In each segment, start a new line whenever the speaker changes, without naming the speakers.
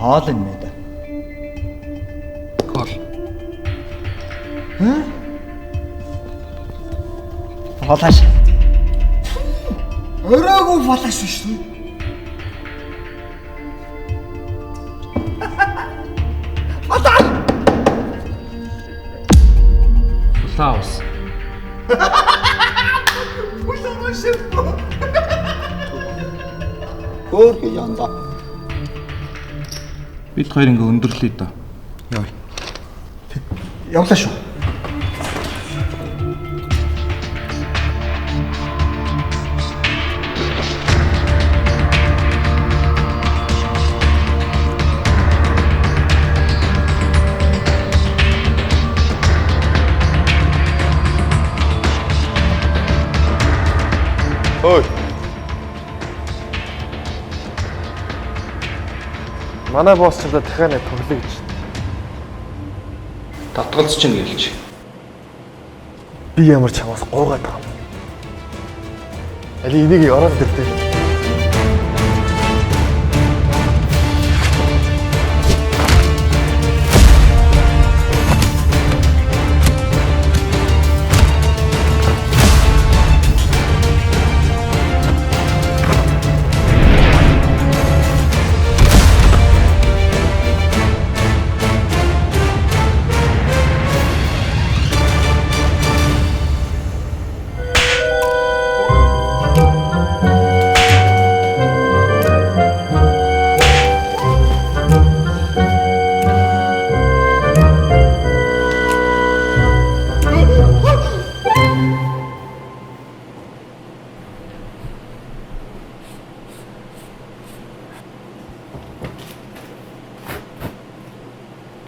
хоол нэ да.
Хоол.
Хоолаш. Өрөөгүй фалаш шүү дээ. Атаа.
Флаус.
Флаус. Өөр янда.
Бид хоёр ингээ өндөрлөе доо.
Яа. Явлаа шүү.
Ой. Манай босс ч дахиад нэг тоглоё гэж.
Татгалз чинь гэлж.
Би ямар ч хамаас гуугаад байгаа юм. Али энийг ороод ирдээ.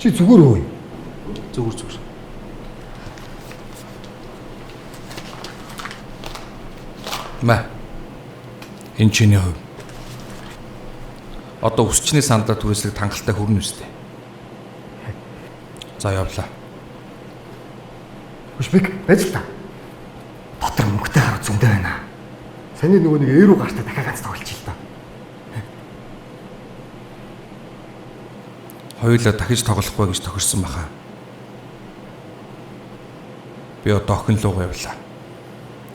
Чи зүгээр үү?
Зүгээр. Мэ. Энэ чиний хувь. Одоо өсчний сандаа түрээслэг тангалтай хүрнэ үстэй. За явлаа.
Хүчбик байж та. Дотор мөнгөтэй хараа зөндөө байна. Саний нөгөө нэг ээрүү гартаа дахиад ганц тоглож ил та.
Хоёулаа дахиж тоглохгүй гэж тохирсон баха. Би одоо охин руу явлаа.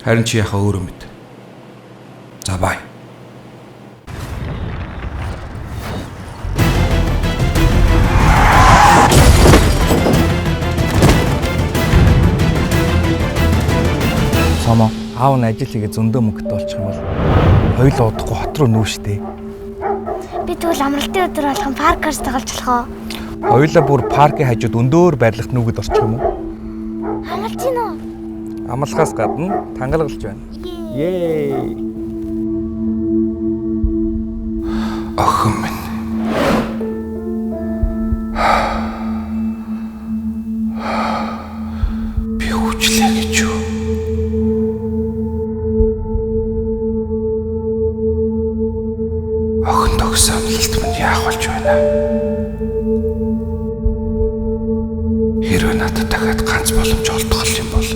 Харин чи яхаа өөрөө мэд. За бай.
Сомоо аав нь ажил хийгээ зөндөө мөнгөтэй болчих юм бол хоёул удахгүй хот руу нүү штэ.
Би тэгвэл амралтын өдөр болгон паркерс тоглож болох уу?
Хоёулаа бүр паркийн хажууд өндөөр байрлагт нүүгэд орчих юм уу?
Амлаж гин үү?
Амлахаас гадна тангалгалж байна. Ее.
Охин минь. Би хүчлээ гэж юу? Охин төгсөн амлалт минь яах болж байна? Хэрвээ надад дахиад ганц боломж олдох юм бол